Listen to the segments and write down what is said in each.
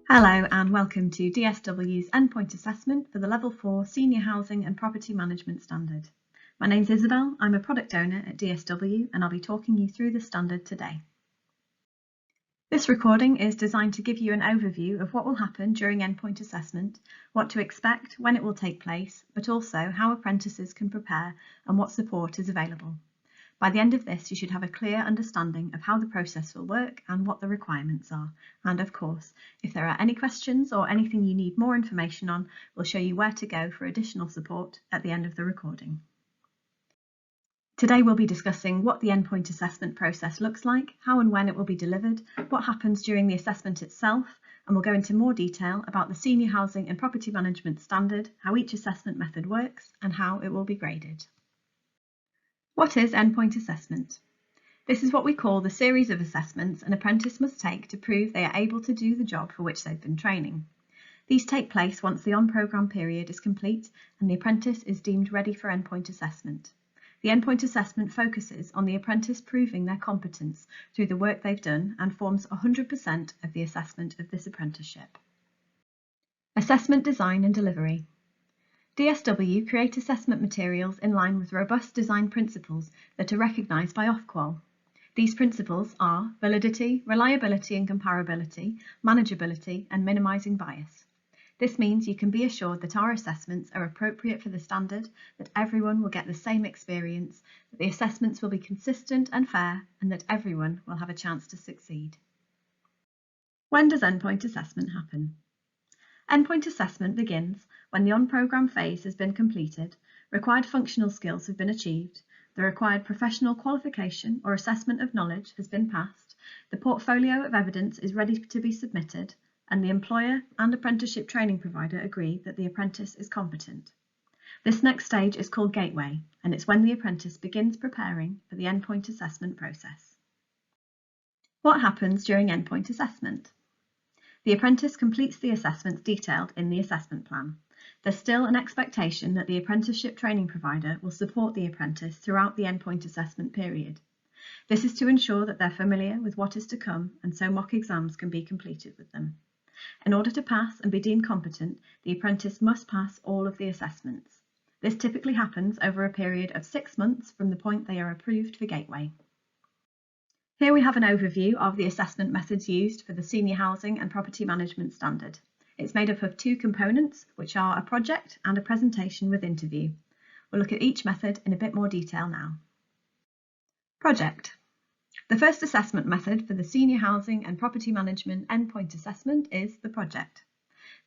Hello and welcome to DSW's Endpoint Assessment for the Level 4 Senior Housing and Property Management Standard. My name's Isobel, I'm a product owner at DSW and I'll be talking you through the standard today. This recording is designed to give you an overview of what will happen during endpoint assessment, what to expect, when it will take place, but also how apprentices can prepare and what support is available. By the end of this, you should have a clear understanding of how the process will work and what the requirements are. And of course, if there are any questions or anything you need more information on, we'll show you where to go for additional support at the end of the recording. Today we'll be discussing what the endpoint assessment process looks like, how and when it will be delivered, what happens during the assessment itself, and we'll go into more detail about the Senior Housing and Property Management Standard, how each assessment method works, and how it will be graded. What is endpoint assessment? This is what we call the series of assessments an apprentice must take to prove they are able to do the job for which they've been training. These take place once the on-programme period is complete and the apprentice is deemed ready for endpoint assessment. The endpoint assessment focuses on the apprentice proving their competence through the work they've done and forms 100% of the assessment of this apprenticeship. Assessment design and delivery. DSW create assessment materials in line with robust design principles that are recognised by Ofqual. These principles are validity, reliability and comparability, manageability and minimising bias. This means you can be assured that our assessments are appropriate for the standard, that everyone will get the same experience, that the assessments will be consistent and fair, and that everyone will have a chance to succeed. When does endpoint assessment happen? Endpoint assessment begins when the on-programme phase has been completed, required functional skills have been achieved, the required professional qualification or assessment of knowledge has been passed, the portfolio of evidence is ready to be submitted, and the employer and apprenticeship training provider agree that the apprentice is competent. This next stage is called Gateway, and it's when the apprentice begins preparing for the endpoint assessment process. What happens during endpoint assessment? The apprentice completes the assessments detailed in the assessment plan. There's still an expectation that the apprenticeship training provider will support the apprentice throughout the endpoint assessment period. This is to ensure that they're familiar with what is to come and so mock exams can be completed with them. In order to pass and be deemed competent, the apprentice must pass all of the assessments. This typically happens over a period of 6 months from the point they are approved for Gateway. Here we have an overview of the assessment methods used for the Senior Housing and Property Management Standard. It's made up of 2 components, which are a project and a presentation with interview. We'll look at each method in a bit more detail now. Project. The first assessment method for the Senior Housing and Property Management endpoint assessment is the project.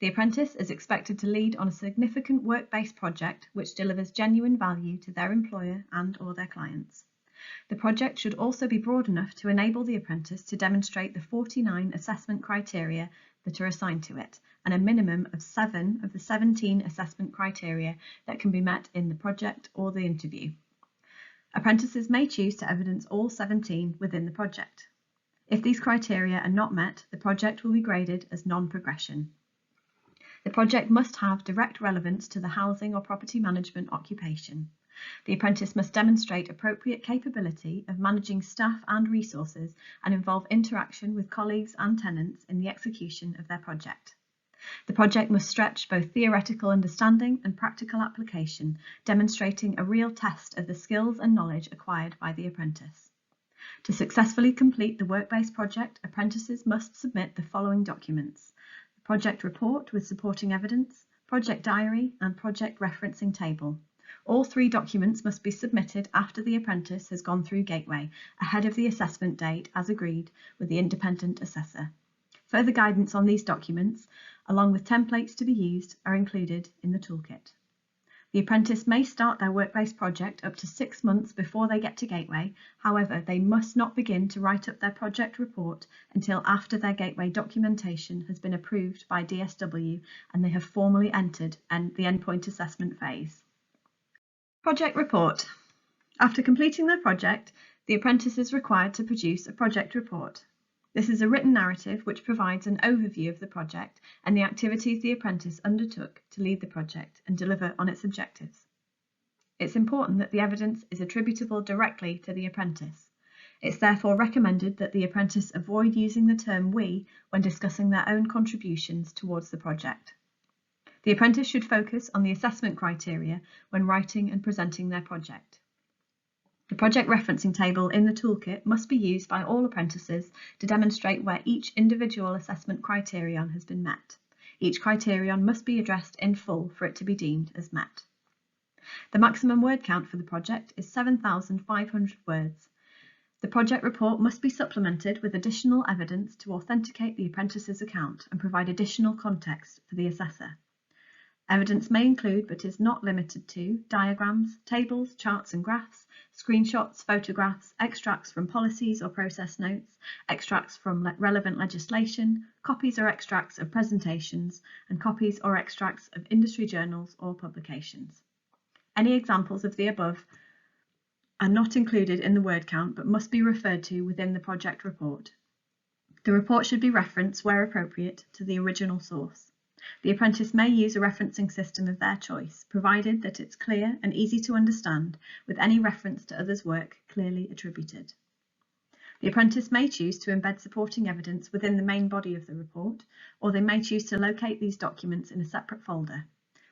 The apprentice is expected to lead on a significant work-based project which delivers genuine value to their employer and/or their clients. The project should also be broad enough to enable the apprentice to demonstrate the 49 assessment criteria that are assigned to it, and a minimum of 7 of the 17 assessment criteria that can be met in the project or the interview. Apprentices may choose to evidence all 17 within the project. If these criteria are not met, the project will be graded as non-progression. The project must have direct relevance to the housing or property management occupation. The apprentice must demonstrate appropriate capability of managing staff and resources and involve interaction with colleagues and tenants in the execution of their project. The project must stretch both theoretical understanding and practical application, demonstrating a real test of the skills and knowledge acquired by the apprentice. To successfully complete the work-based project, apprentices must submit the following documents: the project report with supporting evidence, project diary, and project referencing table. All 3 documents must be submitted after the apprentice has gone through Gateway, ahead of the assessment date as agreed with the independent assessor. Further guidance on these documents, along with templates to be used, are included in the toolkit. The apprentice may start their work-based project up to 6 months before they get to Gateway. However, they must not begin to write up their project report until after their Gateway documentation has been approved by DSW and they have formally entered the endpoint assessment phase. Project report. After completing their project, the apprentice is required to produce a project report. This is a written narrative which provides an overview of the project and the activities the apprentice undertook to lead the project and deliver on its objectives. It's important that the evidence is attributable directly to the apprentice. It's therefore recommended that the apprentice avoid using the term we when discussing their own contributions towards the project. The apprentice should focus on the assessment criteria when writing and presenting their project. The project referencing table in the toolkit must be used by all apprentices to demonstrate where each individual assessment criterion has been met. Each criterion must be addressed in full for it to be deemed as met. The maximum word count for the project is 7,500 words. The project report must be supplemented with additional evidence to authenticate the apprentice's account and provide additional context for the assessor. Evidence may include, but is not limited to, diagrams, tables, charts and graphs, screenshots, photographs, extracts from policies or process notes, extracts from relevant legislation, copies or extracts of presentations, and copies or extracts of industry journals or publications. Any examples of the above are not included in the word count but must be referred to within the project report. The report should be referenced, where appropriate, to the original source. The apprentice may use a referencing system of their choice, provided that it's clear and easy to understand, with any reference to others' work clearly attributed. The apprentice may choose to embed supporting evidence within the main body of the report, or they may choose to locate these documents in a separate folder.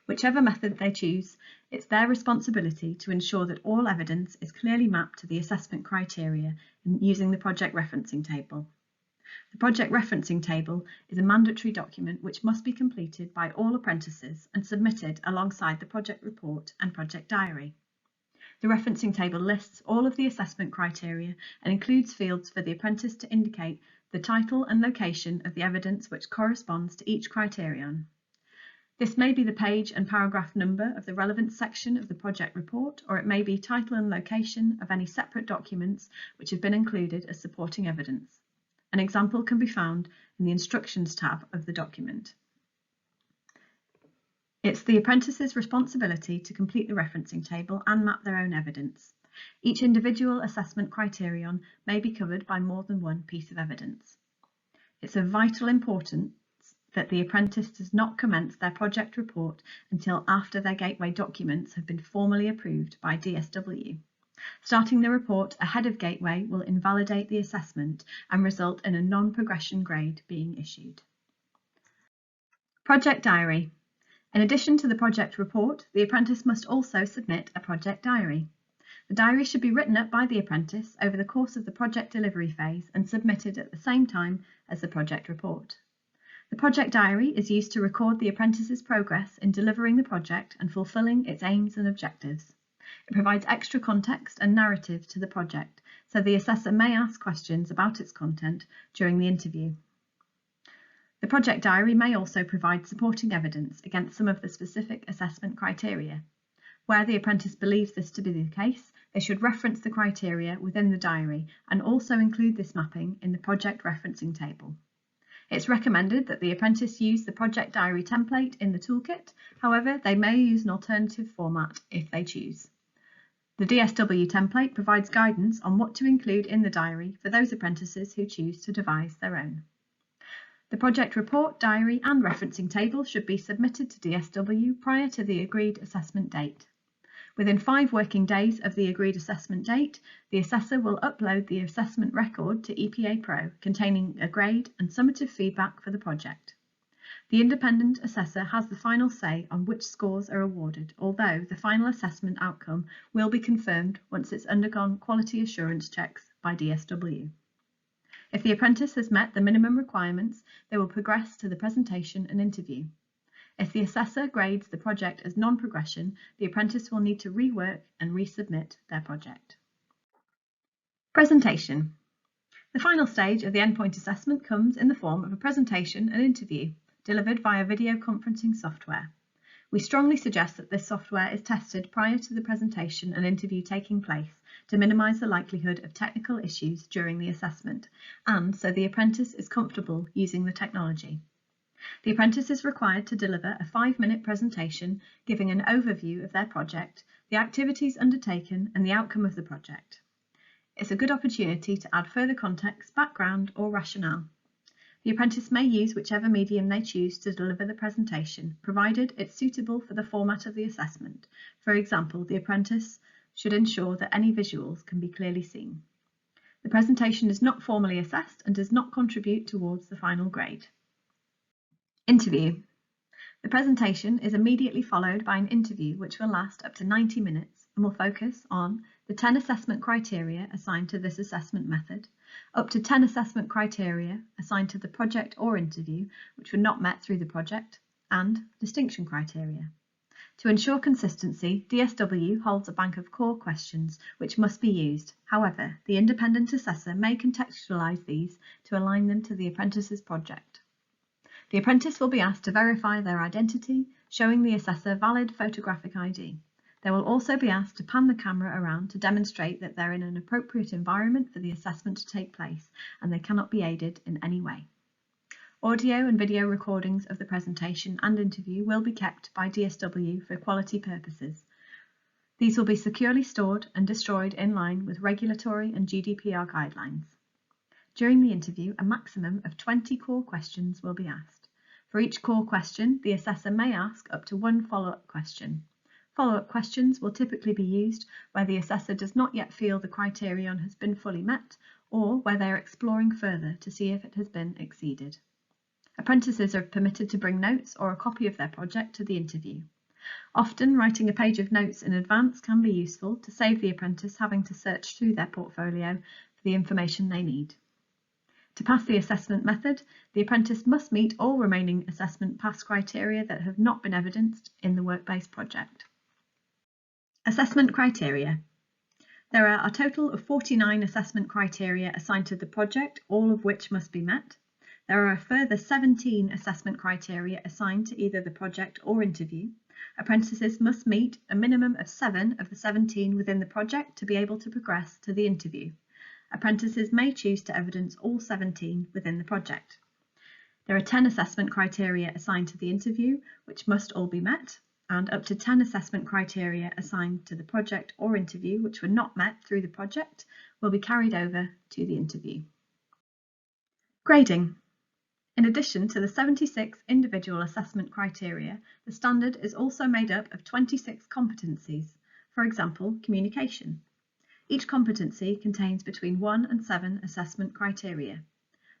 Whichever method they choose, it's their responsibility to ensure that all evidence is clearly mapped to the assessment criteria using the project referencing table. The project referencing table is a mandatory document which must be completed by all apprentices and submitted alongside the project report and project diary. The referencing table lists all of the assessment criteria and includes fields for the apprentice to indicate the title and location of the evidence which corresponds to each criterion. This may be the page and paragraph number of the relevant section of the project report, or it may be title and location of any separate documents which have been included as supporting evidence. An example can be found in the Instructions tab of the document. It's the apprentice's responsibility to complete the referencing table and map their own evidence. Each individual assessment criterion may be covered by more than one piece of evidence. It's of vital importance that the apprentice does not commence their project report until after their gateway documents have been formally approved by DSW. Starting the report ahead of gateway will invalidate the assessment and result in a non-progression grade being issued. Project diary. In addition to the project report, the apprentice must also submit a project diary. The diary should be written up by the apprentice over the course of the project delivery phase and submitted at the same time as the project report. The project diary is used to record the apprentice's progress in delivering the project and fulfilling its aims and objectives. It provides extra context and narrative to the project, so the assessor may ask questions about its content during the interview. The project diary may also provide supporting evidence against some of the specific assessment criteria. Where the apprentice believes this to be the case, they should reference the criteria within the diary and also include this mapping in the project referencing table. It's recommended that the apprentice use the project diary template in the toolkit. However, they may use an alternative format if they choose. The DSW template provides guidance on what to include in the diary for those apprentices who choose to devise their own. The project report, diary and referencing table should be submitted to DSW prior to the agreed assessment date. Within 5 working days of the agreed assessment date, the assessor will upload the assessment record to EPA Pro containing a grade and summative feedback for the project. The independent assessor has the final say on which scores are awarded, although the final assessment outcome will be confirmed once it's undergone quality assurance checks by DSW. If the apprentice has met the minimum requirements, they will progress to the presentation and interview. If the assessor grades the project as non-progression, the apprentice will need to rework and resubmit their project. Presentation. The final stage of the endpoint assessment comes in the form of a presentation and interview, delivered via video conferencing software. We strongly suggest that this software is tested prior to the presentation and interview taking place to minimise the likelihood of technical issues during the assessment, and so the apprentice is comfortable using the technology. The apprentice is required to deliver a 5-minute presentation giving an overview of their project, the activities undertaken and the outcome of the project. It's a good opportunity to add further context, background or rationale. The apprentice may use whichever medium they choose to deliver the presentation, provided it's suitable for the format of the assessment. For example, the apprentice should ensure that any visuals can be clearly seen. The presentation is not formally assessed and does not contribute towards the final grade. Interview. The presentation is immediately followed by an interview which will last up to 90 minutes and will focus on the 10 assessment criteria assigned to this assessment method, up to 10 assessment criteria assigned to the project or interview which were not met through the project, and distinction criteria. To ensure consistency, DSW holds a bank of core questions which must be used. However, the independent assessor may contextualise these to align them to the apprentice's project. The apprentice will be asked to verify their identity, showing the assessor valid photographic ID. They will also be asked to pan the camera around to demonstrate that they're in an appropriate environment for the assessment to take place and they cannot be aided in any way. Audio and video recordings of the presentation and interview will be kept by DSW for quality purposes. These will be securely stored and destroyed in line with regulatory and GDPR guidelines. During the interview, a maximum of 20 core questions will be asked. For each core question, the assessor may ask up to one follow-up question. Follow-up questions will typically be used where the assessor does not yet feel the criterion has been fully met or where they are exploring further to see if it has been exceeded. Apprentices are permitted to bring notes or a copy of their project to the interview. Often, writing a page of notes in advance can be useful to save the apprentice having to search through their portfolio for the information they need. To pass the assessment method, the apprentice must meet all remaining assessment pass criteria that have not been evidenced in the work-based project. Assessment criteria. There are a total of 49 assessment criteria assigned to the project, all of which must be met. There are a further 17 assessment criteria assigned to either the project or interview. Apprentices must meet a minimum of 7 of the 17 within the project to be able to progress to the interview. Apprentices may choose to evidence all 17 within the project. There are 10 assessment criteria assigned to the interview, which must all be met, and up to 10 assessment criteria assigned to the project or interview, which were not met through the project, will be carried over to the interview. Grading. In addition to the 76 individual assessment criteria, the standard is also made up of 26 competencies, for example, communication. Each competency contains between 1 and 7 assessment criteria.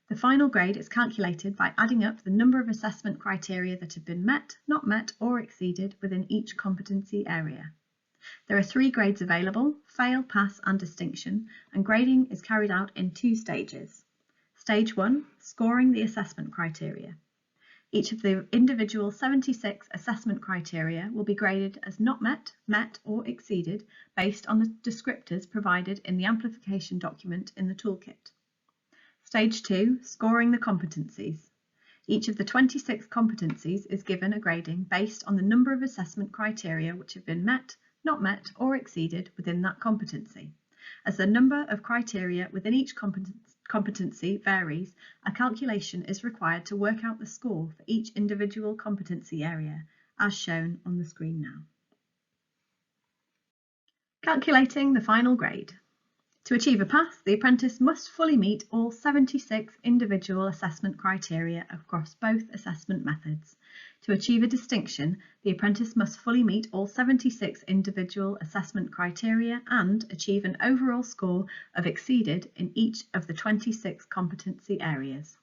The final grade is calculated by adding up the number of assessment criteria that have been met, not met, or exceeded within each competency area. There are 3 grades available: fail, pass, and distinction, and grading is carried out in 2 stages. Stage 1, scoring the assessment criteria. Each of the individual 76 assessment criteria will be graded as not met, met, or exceeded based on the descriptors provided in the amplification document in the toolkit. Stage 2, scoring the competencies. Each of the 26 competencies is given a grading based on the number of assessment criteria which have been met, not met, or exceeded within that competency. As the number of criteria within each competency varies, a calculation is required to work out the score for each individual competency area, as shown on the screen now. Calculating the final grade. To achieve a pass, the apprentice must fully meet all 76 individual assessment criteria across both assessment methods. To achieve a distinction, the apprentice must fully meet all 76 individual assessment criteria and achieve an overall score of exceeded in each of the 26 competency areas.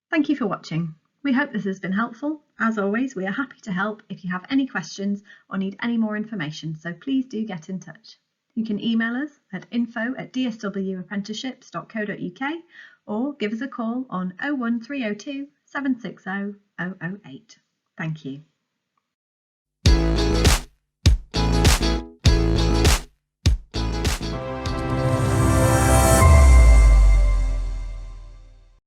Thank you for watching. We hope this has been helpful. As always, we are happy to help if you have any questions or need any more information, so please do get in touch. You can email us at info@dswapprenticeships.co.uk or give us a call on 01302 760 008. Thank you.